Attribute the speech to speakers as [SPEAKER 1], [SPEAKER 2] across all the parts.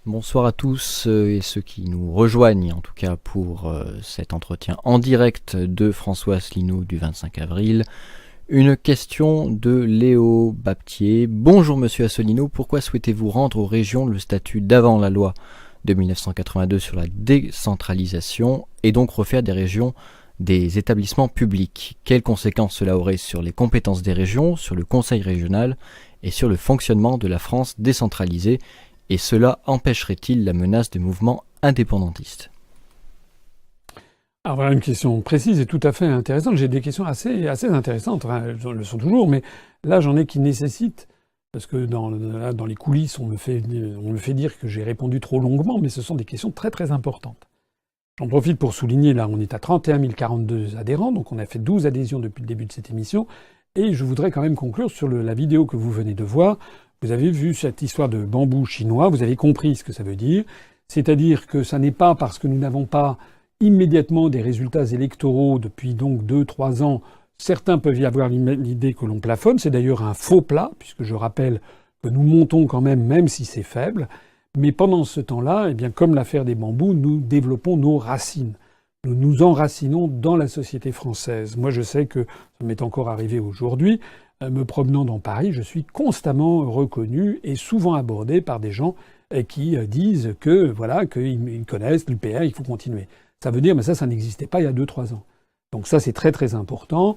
[SPEAKER 1] Bonsoir à tous et ceux qui nous rejoignent, en tout cas pour cet entretien en direct de François Asselineau du 25 avril. Une question de Léo Baptier. Bonjour Monsieur Asselineau, pourquoi souhaitez-vous rendre aux régions le statut d'avant la loi de 1982 sur la décentralisation et donc refaire des régions des établissements publics? Quelles conséquences cela aurait sur les compétences des régions, sur le conseil régional et sur le fonctionnement de la France décentralisée? Et cela empêcherait-il la menace des mouvements indépendantistes?
[SPEAKER 2] Alors voilà une question précise et tout à fait intéressante. J'ai des questions assez intéressantes, enfin, elles le sont toujours, mais là j'en ai qui nécessitent, parce que dans les coulisses on me fait dire que j'ai répondu trop longuement, mais ce sont des questions très très importantes. J'en profite pour souligner, là on est à 31 042 adhérents, donc on a fait 12 adhésions depuis le début de cette émission, et je voudrais quand même conclure sur la vidéo que vous venez de voir. Vous avez vu cette histoire de bambou chinois, vous avez compris ce que ça veut dire. C'est-à-dire que ça n'est pas parce que nous n'avons pas immédiatement des résultats électoraux depuis donc 2-3 ans. Certains peuvent y avoir l'idée que l'on plafonne. C'est d'ailleurs un faux plat, puisque je rappelle que nous montons quand même si c'est faible. Mais pendant ce temps-là, eh bien, comme l'affaire des bambous, nous développons nos racines. Nous nous enracinons dans la société française. Moi, je sais que ça m'est encore arrivé aujourd'hui. Me promenant dans Paris, je suis constamment reconnu et souvent abordé par des gens qui disent que voilà qu'ils connaissent l'UPR, il faut continuer. Ça veut dire, mais ça n'existait pas il y a 2-3 ans. Donc ça, c'est très très important.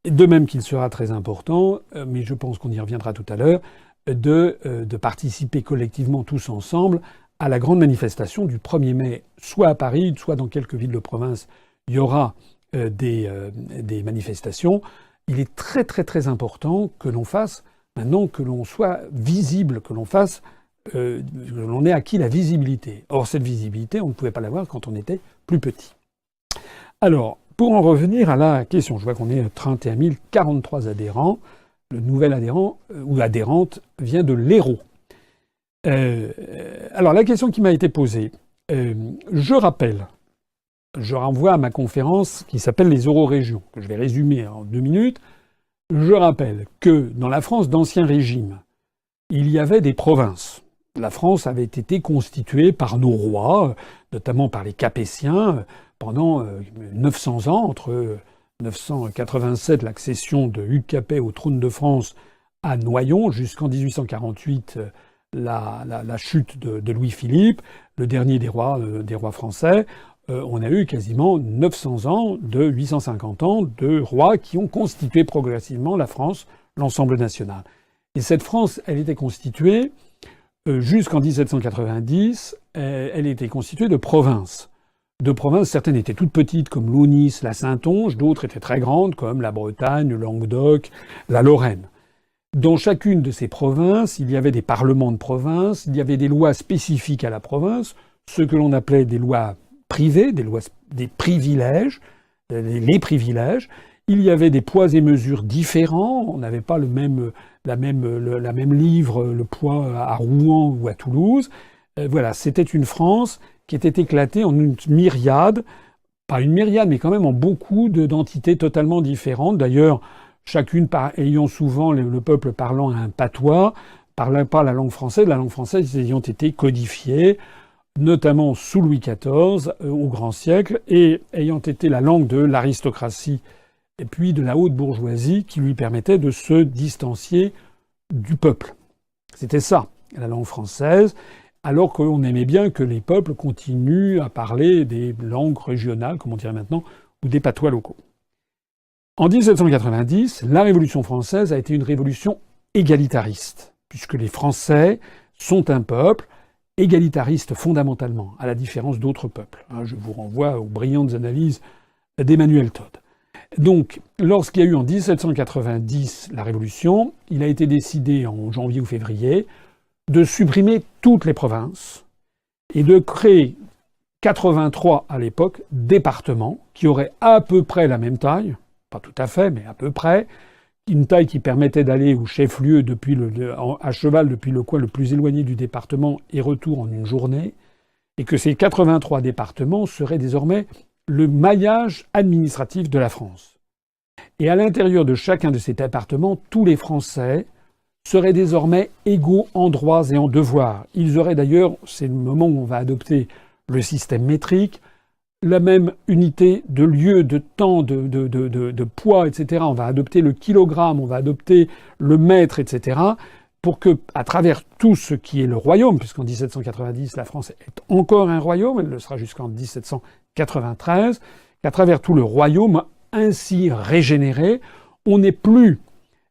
[SPEAKER 2] De même qu'il sera très important, mais je pense qu'on y reviendra tout à l'heure, de participer collectivement tous ensemble à la grande manifestation du 1er mai, soit à Paris, soit dans quelques villes de province. Il y aura des manifestations. Il est très très très important que l'on fasse, maintenant que l'on soit visible, que l'on ait acquis la visibilité. Or cette visibilité, on ne pouvait pas l'avoir quand on était plus petit. Alors, pour en revenir à la question, je vois qu'on est à 31 043 adhérents. Le nouvel adhérent ou adhérente vient de l'Hérault. Alors la question qui m'a été posée, je renvoie à ma conférence qui s'appelle les Eurorégions, que je vais résumer en 2 minutes. Je rappelle que dans la France d'Ancien Régime, il y avait des provinces. La France avait été constituée par nos rois, notamment par les Capétiens, pendant 900 ans, entre 987, l'accession de Hugues Capet au trône de France à Noyon, jusqu'en 1848, la chute de Louis-Philippe, le dernier des rois français. On a eu quasiment 900 ans de 850 ans de rois qui ont constitué progressivement la France, l'ensemble national. Et cette France, elle était constituée jusqu'en 1790, elle était constituée de provinces. De provinces, certaines étaient toutes petites comme l'Aunis, la Saintonge, d'autres étaient très grandes comme la Bretagne, le Languedoc, la Lorraine. Dans chacune de ces provinces, il y avait des parlements de province, il y avait des lois spécifiques à la province, ce que l'on appelait des lois privés, des privilèges, les privilèges. Il y avait des poids et mesures différents. On n'avait pas la même livre, le poids à Rouen ou à Toulouse. Voilà, c'était une France qui était éclatée en une myriade, pas une myriade, mais quand même en beaucoup d'entités totalement différentes. D'ailleurs, chacune ayant souvent le peuple parlant un patois, parlant pas la langue française ayant été codifiée, notamment sous Louis XIV, au grand siècle, et ayant été la langue de l'aristocratie et puis de la haute bourgeoisie qui lui permettait de se distancier du peuple. C'était ça, la langue française, alors qu'on aimait bien que les peuples continuent à parler des langues régionales, comme on dirait maintenant, ou des patois locaux. En 1790, la Révolution française a été une révolution égalitariste, puisque les Français sont un peuple égalitariste fondamentalement, à la différence d'autres peuples. Je vous renvoie aux brillantes analyses d'Emmanuel Todd. Donc, lorsqu'il y a eu en 1790 la Révolution, il a été décidé en janvier ou février de supprimer toutes les provinces et de créer 83 à l'époque départements qui auraient à peu près la même taille, pas tout à fait, mais à peu près, une taille qui permettait d'aller au chef-lieu à cheval depuis le coin le plus éloigné du département et retour en une journée, et que ces 83 départements seraient désormais le maillage administratif de la France. Et à l'intérieur de chacun de ces départements, tous les Français seraient désormais égaux en droits et en devoirs. Ils auraient d'ailleurs, c'est le moment où on va adopter le système métrique, la même unité de lieu, de temps, de poids, etc. On va adopter le kilogramme, on va adopter le mètre, etc. pour que, à travers tout ce qui est le royaume, puisqu'en 1790, la France est encore un royaume, elle le sera jusqu'en 1793, qu'à travers tout le royaume ainsi régénéré, on n'ait plus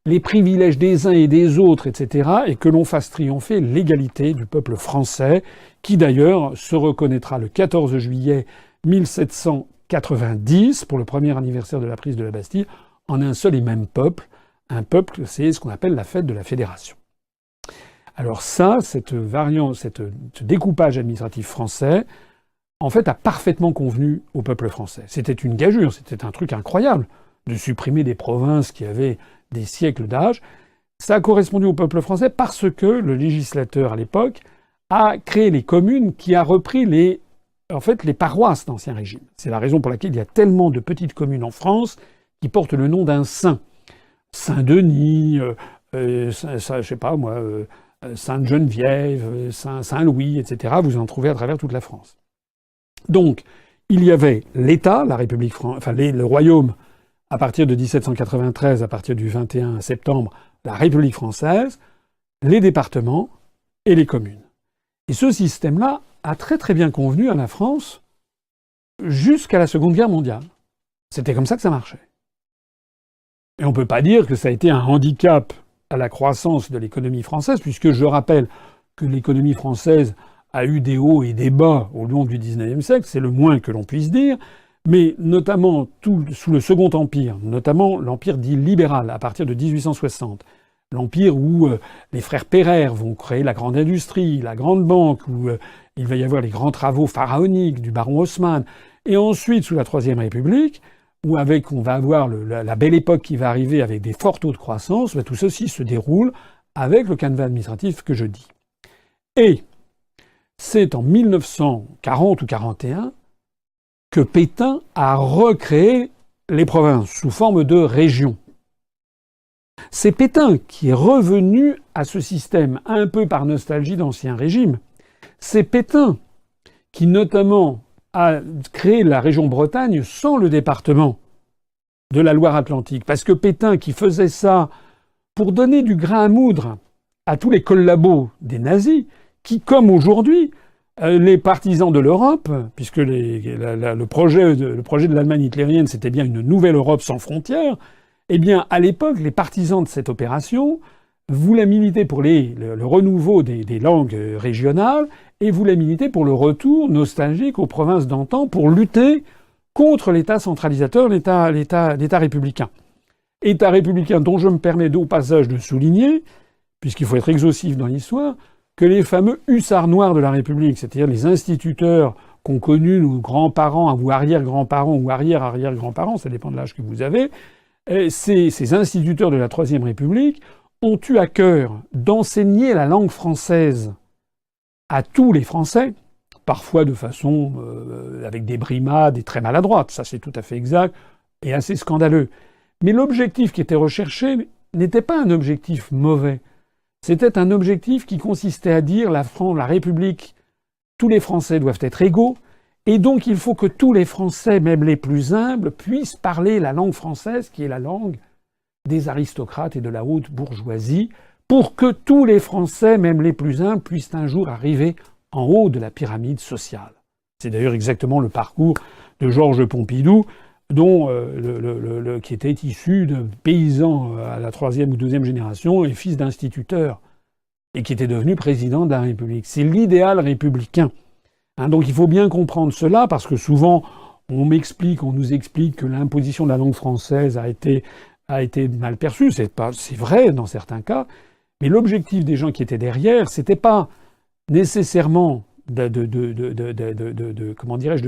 [SPEAKER 2] les privilèges des uns et des autres, etc., et que l'on fasse triompher l'égalité du peuple français, qui d'ailleurs se reconnaîtra le 14 juillet 1790, pour le premier anniversaire de la prise de la Bastille, en un seul et même peuple. Un peuple, c'est ce qu'on appelle la fête de la Fédération. Alors ça, ce découpage administratif français, en fait, a parfaitement convenu au peuple français. C'était une gageure, c'était un truc incroyable de supprimer des provinces qui avaient des siècles d'âge. Ça a correspondu au peuple français parce que le législateur, à l'époque, a créé les communes, qui a repris les paroisses d'Ancien Régime. C'est la raison pour laquelle il y a tellement de petites communes en France qui portent le nom d'un saint. Saint-Denis, Sainte-Geneviève, Saint-Louis, etc. Vous en trouvez à travers toute la France. Donc, il y avait l'État, la République le royaume, à partir de 1793, à partir du 21 septembre, la République française, les départements et les communes. Et ce système-là a très très bien convenu à la France jusqu'à la Seconde Guerre mondiale. C'était comme ça que ça marchait. Et on ne peut pas dire que ça a été un handicap à la croissance de l'économie française, puisque je rappelle que l'économie française a eu des hauts et des bas au long du XIXe siècle, c'est le moins que l'on puisse dire, mais notamment sous le Second Empire, notamment l'Empire dit libéral, à partir de 1860, l'Empire où les frères Pereire vont créer la grande industrie, la grande banque, où il va y avoir les grands travaux pharaoniques du baron Haussmann, et ensuite sous la Troisième République, où on va avoir la belle époque qui va arriver avec des forts taux de croissance, tout ceci se déroule avec le canevas administratif que je dis. Et c'est en 1940 ou 41 que Pétain a recréé les provinces sous forme de régions. C'est Pétain qui est revenu à ce système, un peu par nostalgie d'Ancien Régime. C'est Pétain qui, notamment, a créé la région Bretagne sans le département de la Loire-Atlantique. Parce que Pétain, qui faisait ça pour donner du grain à moudre à tous les collabos des nazis, qui, comme aujourd'hui, les partisans de l'Europe, puisque le projet de l'Allemagne hitlérienne, c'était bien une nouvelle Europe sans frontières, eh bien, à l'époque, les partisans de cette opération voulaient militer pour le renouveau des langues régionales et voulaient militer pour le retour nostalgique aux provinces d'antan pour lutter contre l'État centralisateur, l'État républicain. État républicain dont je me permets au passage de souligner, puisqu'il faut être exhaustif dans l'histoire, que les fameux hussards noirs de la République, c'est-à-dire les instituteurs qu'ont connus nos grands-parents ou arrière-grands-parents ou arrière-arrière-grands-parents, ça dépend de l'âge que vous avez, ces instituteurs de la Troisième République ont eu à cœur d'enseigner la langue française à tous les Français, parfois de façon avec des brimades et très maladroites, ça c'est tout à fait exact et assez scandaleux. Mais l'objectif qui était recherché n'était pas un objectif mauvais. C'était un objectif qui consistait à dire la République, tous les Français doivent être égaux, et donc il faut que tous les Français, même les plus humbles, puissent parler la langue française, qui est la langue des aristocrates et de la haute bourgeoisie, pour que tous les Français, même les plus humbles, puissent un jour arriver en haut de la pyramide sociale. C'est d'ailleurs exactement le parcours de Georges Pompidou, qui était issu de paysans à la troisième ou deuxième génération et fils d'instituteurs, et qui était devenu président de la République. C'est l'idéal républicain. Donc il faut bien comprendre cela, parce que souvent on nous explique que l'imposition de la langue française a été mal perçue. C'est vrai dans certains cas, mais l'objectif des gens qui étaient derrière, c'était pas nécessairement de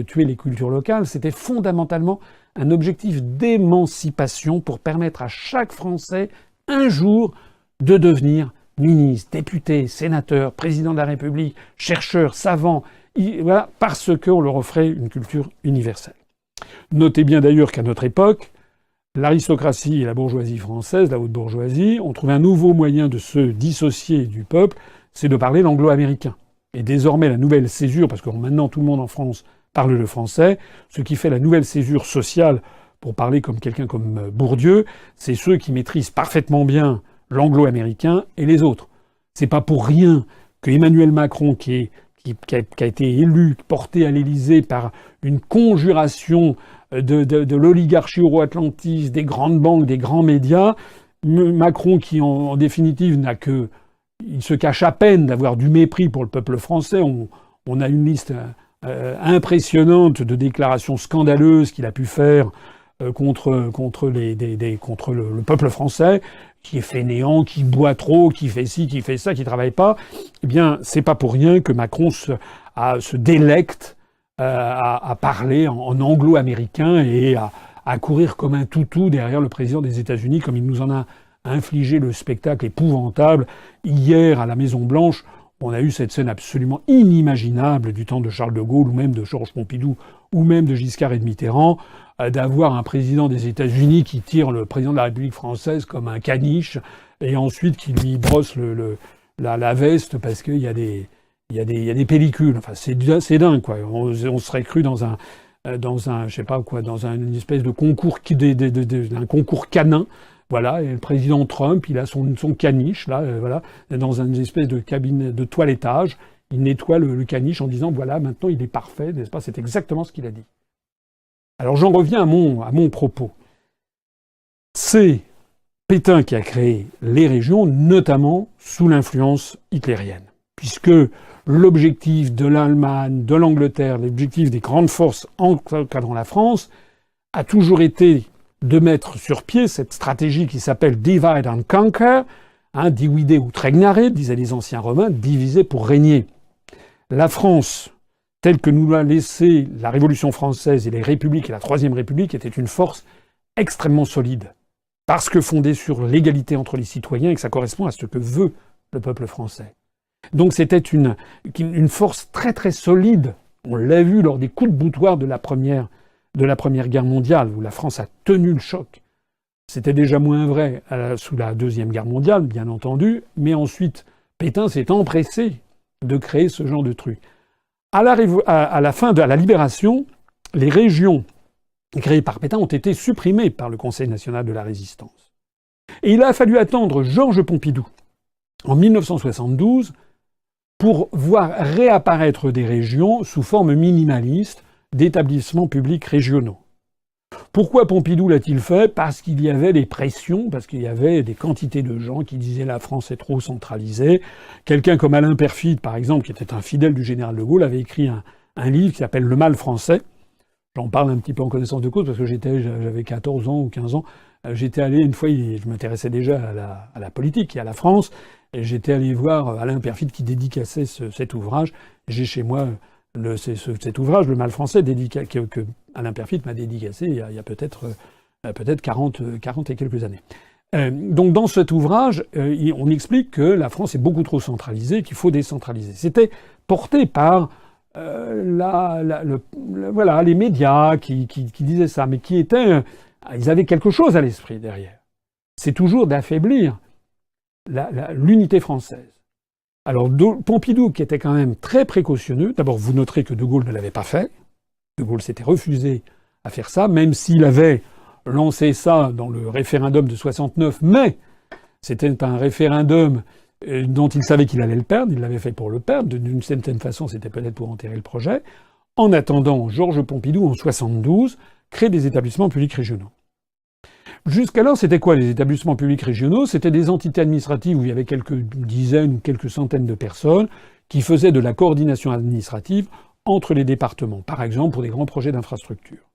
[SPEAKER 2] tuer les cultures locales, c'était fondamentalement un objectif d'émancipation pour permettre à chaque Français, un jour, de devenir ministre, député, sénateur, président de la République, chercheur, savant, voilà, parce qu'on leur offrait une culture universelle. Notez bien d'ailleurs qu'à notre époque, l'aristocratie et la bourgeoisie française, la haute bourgeoisie, ont trouvé un nouveau moyen de se dissocier du peuple, c'est de parler l'anglo-américain. Et désormais, la nouvelle césure, parce que maintenant tout le monde en France parle le français, ce qui fait la nouvelle césure sociale, pour parler comme quelqu'un comme Bourdieu, c'est ceux qui maîtrisent parfaitement bien l'anglo-américain et les autres. C'est pas pour rien que Emmanuel Macron, qui a été élu, porté à l'Élysée par une conjuration de l'oligarchie euro-atlantiste, des grandes banques, des grands médias, Macron qui en définitive il se cache à peine d'avoir du mépris pour le peuple français. On a une liste impressionnante de déclarations scandaleuses qu'il a pu faire contre le peuple français, qui est fainéant, qui boit trop, qui fait ci, qui fait ça, qui travaille pas. Eh bien, c'est pas pour rien que Macron se délecte à parler en anglo-américain et à courir comme un toutou derrière le président des États-Unis, comme il nous en a infligé le spectacle épouvantable. Hier, à la Maison-Blanche, on a eu cette scène absolument inimaginable du temps de Charles de Gaulle, ou même de Georges Pompidou, ou même de Giscard et de Mitterrand, d'avoir un président des États-Unis qui tire le président de la République française comme un caniche, et ensuite qui lui brosse la veste parce qu'il y a des pellicules. Enfin, c'est dingue, quoi. On serait cru dans un, je sais pas quoi, dans une espèce de concours, un concours canin. Voilà, et le président Trump, il a son caniche, là, voilà, dans une espèce de cabine de toilettage. Il nettoie le caniche en disant, voilà, maintenant il est parfait, n'est-ce pas? C'est exactement ce qu'il a dit. Alors j'en reviens à mon propos. C'est Pétain qui a créé les régions, notamment sous l'influence hitlérienne. Puisque l'objectif de l'Allemagne, de l'Angleterre, l'objectif des grandes forces encadrant la France, a toujours été de mettre sur pied cette stratégie qui s'appelle Divide and Conquer, divide ou regnare, disaient les anciens Romains, diviser pour régner. La France, telle que nous l'a laissée la Révolution française et les républiques et la Troisième République, était une force extrêmement solide, parce que fondée sur l'égalité entre les citoyens et que ça correspond à ce que veut le peuple français. Donc c'était une force très très solide. On l'a vu lors des coups de boutoir de la Première Guerre mondiale, où la France a tenu le choc. C'était déjà moins vrai sous la Deuxième Guerre mondiale, bien entendu, mais ensuite, Pétain s'est empressé de créer ce genre de truc. À la fin de la Libération, les régions créées par Pétain ont été supprimées par le Conseil national de la Résistance. Et il a fallu attendre Georges Pompidou, en 1972, pour voir réapparaître des régions sous forme minimaliste, d'établissements publics régionaux. Pourquoi Pompidou l'a-t-il fait? Parce qu'il y avait des pressions, parce qu'il y avait des quantités de gens qui disaient la France est trop centralisée. Quelqu'un comme Alain Perfit, par exemple, qui était un fidèle du général de Gaulle, avait écrit un livre qui s'appelle Le mal français. J'en parle un petit peu en connaissance de cause parce que j'avais 14 ans ou 15 ans. J'étais allé une fois, je m'intéressais déjà à la politique et à la France, et j'étais allé voir Alain Perfit qui dédicaçait cet ouvrage. J'ai chez moi cet ouvrage, Le mal français, que Alain Perfit m'a dédicacé il y a peut-être 40 et quelques années. Donc dans cet ouvrage, on explique que la France est beaucoup trop centralisée, qu'il faut décentraliser. C'était porté par les médias qui disaient ça, mais ils avaient quelque chose à l'esprit derrière. C'est toujours d'affaiblir l'unité française. Alors Pompidou, qui était quand même très précautionneux, d'abord vous noterez que De Gaulle ne l'avait pas fait. De Gaulle s'était refusé à faire ça, même s'il avait lancé ça dans le référendum de 69, mais c'était un référendum dont il savait qu'il allait le perdre, il l'avait fait pour le perdre, d'une certaine façon c'était peut-être pour enterrer le projet. En attendant, Georges Pompidou, en 72, crée des établissements publics régionaux. Jusqu'alors, c'était quoi les établissements publics régionaux? C'était des entités administratives où il y avait quelques dizaines ou quelques centaines de personnes qui faisaient de la coordination administrative entre les départements, par exemple pour des grands projets d'infrastructure.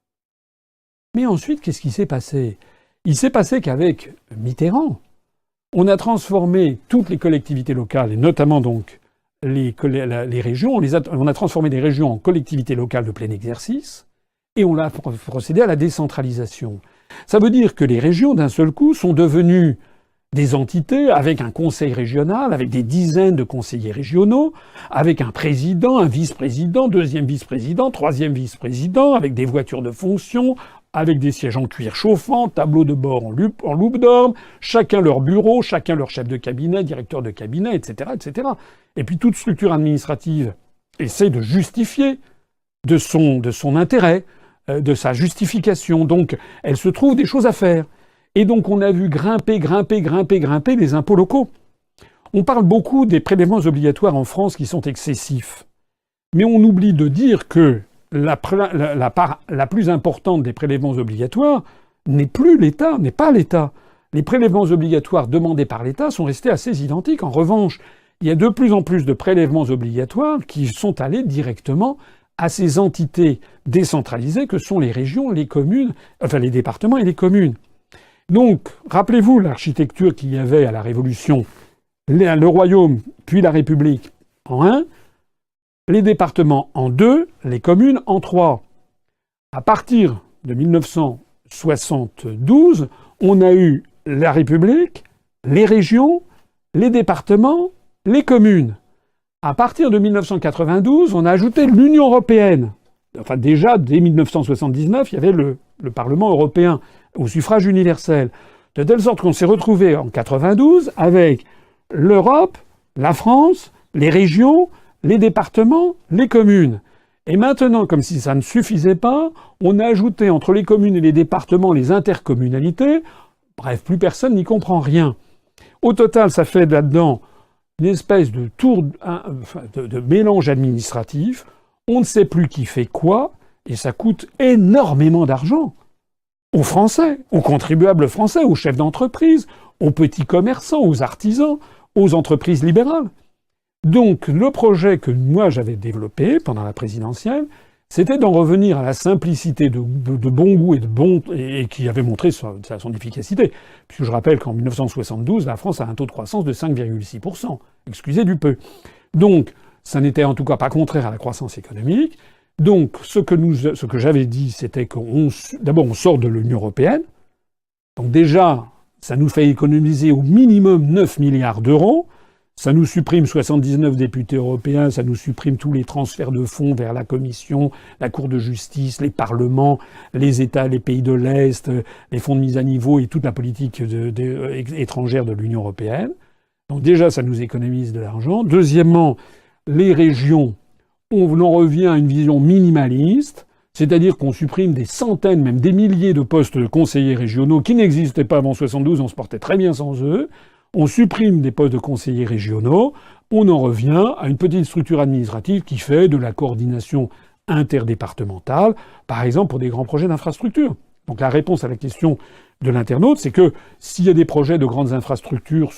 [SPEAKER 2] Mais ensuite, qu'est-ce qui s'est passé? Il s'est passé qu'avec Mitterrand, on a transformé toutes les collectivités locales, et notamment donc les régions, on a transformé des régions en collectivités locales de plein exercice, et on a procédé à la décentralisation. Ça veut dire que les régions, d'un seul coup, sont devenues des entités avec un conseil régional, avec des dizaines de conseillers régionaux, avec un président, un vice-président, deuxième vice-président, troisième vice-président, avec des voitures de fonction, avec des sièges en cuir chauffant, tableau de bord en loupe d'or, chacun leur bureau, chacun leur chef de cabinet, directeur de cabinet, etc., etc. Et puis toute structure administrative essaie de justifier de son intérêt, de sa justification. Donc, elle se trouve des choses à faire. Et donc, on a vu grimper les impôts locaux. On parle beaucoup des prélèvements obligatoires en France qui sont excessifs. Mais on oublie de dire que la part la plus importante des prélèvements obligatoires n'est pas l'État. Les prélèvements obligatoires demandés par l'État sont restés assez identiques. En revanche, il y a de plus en plus de prélèvements obligatoires qui sont allés directement à ces entités décentralisées que sont les régions, les communes, enfin les départements et les communes. Donc, rappelez-vous l'architecture qu'il y avait à la Révolution. Le royaume, puis la République en 1, les départements en 2, les communes en 3. À partir de 1972, on a eu la République, les régions, les départements, les communes. À partir de 1992, on a ajouté l'Union européenne. Enfin, déjà, dès 1979, il y avait le Parlement européen au suffrage universel. De telle sorte qu'on s'est retrouvé en 92 avec l'Europe, la France, les régions, les départements, les communes. Et maintenant, comme si ça ne suffisait pas, on a ajouté entre les communes et les départements les intercommunalités. Bref, plus personne n'y comprend rien. Au total, ça fait là-dedans une espèce de de mélange administratif. On ne sait plus qui fait quoi, et ça coûte énormément d'argent aux Français, aux contribuables français, aux chefs d'entreprise, aux petits commerçants, aux artisans, aux entreprises libérales. Donc, le projet que moi j'avais développé pendant la présidentielle, c'était d'en revenir à la simplicité de bon goût et qui avait montré son efficacité. Puisque je rappelle qu'en 1972, la France a un taux de croissance de 5,6%. Excusez du peu. Donc, ça n'était en tout cas pas contraire à la croissance économique. Donc, ce que j'avais dit, c'était d'abord, on sort de l'Union européenne. Donc déjà, ça nous fait économiser au minimum 9 milliards d'euros. Ça nous supprime 79 députés européens, ça nous supprime tous les transferts de fonds vers la Commission, la Cour de justice, les parlements, les États, les pays de l'Est, les fonds de mise à niveau et toute la politique étrangère de l'Union européenne. Donc déjà, ça nous économise de l'argent. Deuxièmement, les régions, on en revient à une vision minimaliste, c'est-à-dire qu'on supprime des centaines, même des milliers de postes de conseillers régionaux qui n'existaient pas avant 72, on se portait très bien sans eux. On supprime des postes de conseillers régionaux, on en revient à une petite structure administrative qui fait de la coordination interdépartementale, par exemple pour des grands projets d'infrastructure. Donc la réponse à la question de l'internaute, c'est que s'il y a des projets de grandes infrastructures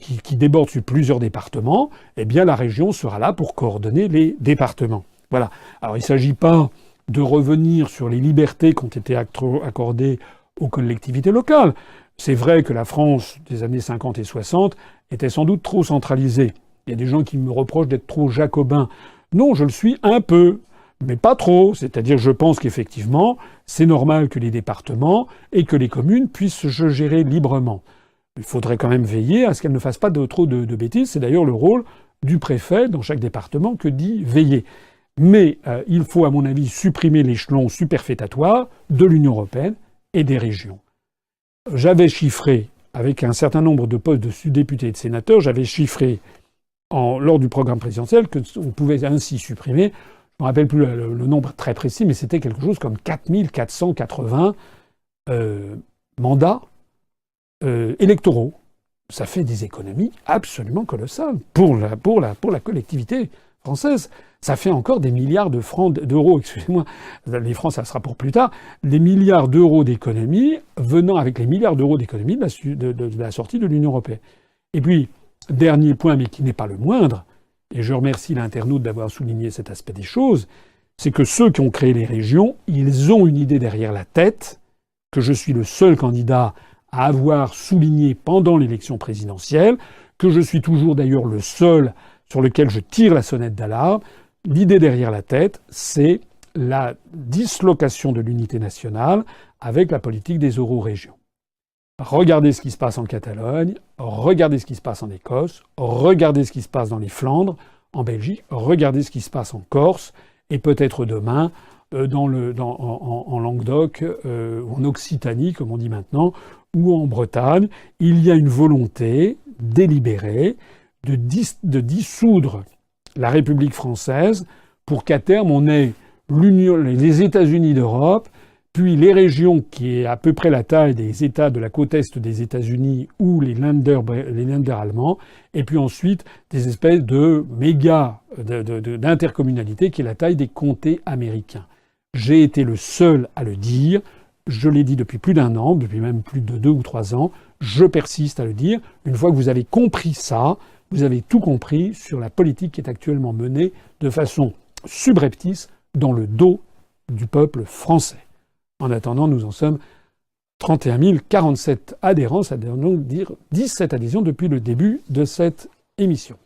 [SPEAKER 2] qui débordent sur plusieurs départements, eh bien la région sera là pour coordonner les départements. Voilà. Alors il ne s'agit pas de revenir sur les libertés qui ont été accordées aux collectivités locales. C'est vrai que la France des années 50 et 60 était sans doute trop centralisée. Il y a des gens qui me reprochent d'être trop jacobin. Non, je le suis un peu, mais pas trop. C'est-à-dire, je pense qu'effectivement, c'est normal que les départements et que les communes puissent se gérer librement. Il faudrait quand même veiller à ce qu'elles ne fassent pas trop de bêtises. C'est d'ailleurs le rôle du préfet dans chaque département que dit veiller. Mais il faut, à mon avis, supprimer l'échelon superfétatoire de l'Union européenne et des régions. J'avais chiffré, avec un certain nombre de postes de députés et de sénateurs, j'avais chiffré lors du programme présidentiel qu'on pouvait ainsi supprimer, je ne me rappelle plus le nombre très précis, mais c'était quelque chose comme 4480 mandats électoraux. Ça fait des économies absolument colossales pour la collectivité française. Ça fait encore des milliards d'euros, excusez-moi, les francs ça sera pour plus tard, des milliards d'euros d'économies venant avec les milliards d'euros d'économies de la sortie de l'Union européenne. Et puis, dernier point, mais qui n'est pas le moindre, et je remercie l'internaute d'avoir souligné cet aspect des choses, c'est que ceux qui ont créé les régions, ils ont une idée derrière la tête, que je suis le seul candidat à avoir souligné pendant l'élection présidentielle, que je suis toujours d'ailleurs le seul sur lequel je tire la sonnette d'alarme. L'idée derrière la tête, c'est la dislocation de l'unité nationale avec la politique des eurorégions. Regardez ce qui se passe en Catalogne, regardez ce qui se passe en Écosse, regardez ce qui se passe dans les Flandres, en Belgique, regardez ce qui se passe en Corse, et peut-être demain en Languedoc, en Occitanie, comme on dit maintenant, ou en Bretagne. Il y a une volonté délibérée de dissoudre la République française pour qu'à terme on ait les États-Unis d'Europe, puis les régions qui est à peu près la taille des États de la côte est des États-Unis ou les Länder allemands, et puis ensuite des espèces de d'intercommunalité qui est la taille des comtés américains. J'ai été le seul à le dire. Je l'ai dit depuis plus d'1 an, depuis même plus de 2 ou 3 ans. Je persiste à le dire. Une fois que vous avez compris ça, vous avez tout compris sur la politique qui est actuellement menée de façon subreptice dans le dos du peuple français. En attendant, nous en sommes 31 047 adhérents, ça veut donc dire 17 adhésions depuis le début de cette émission.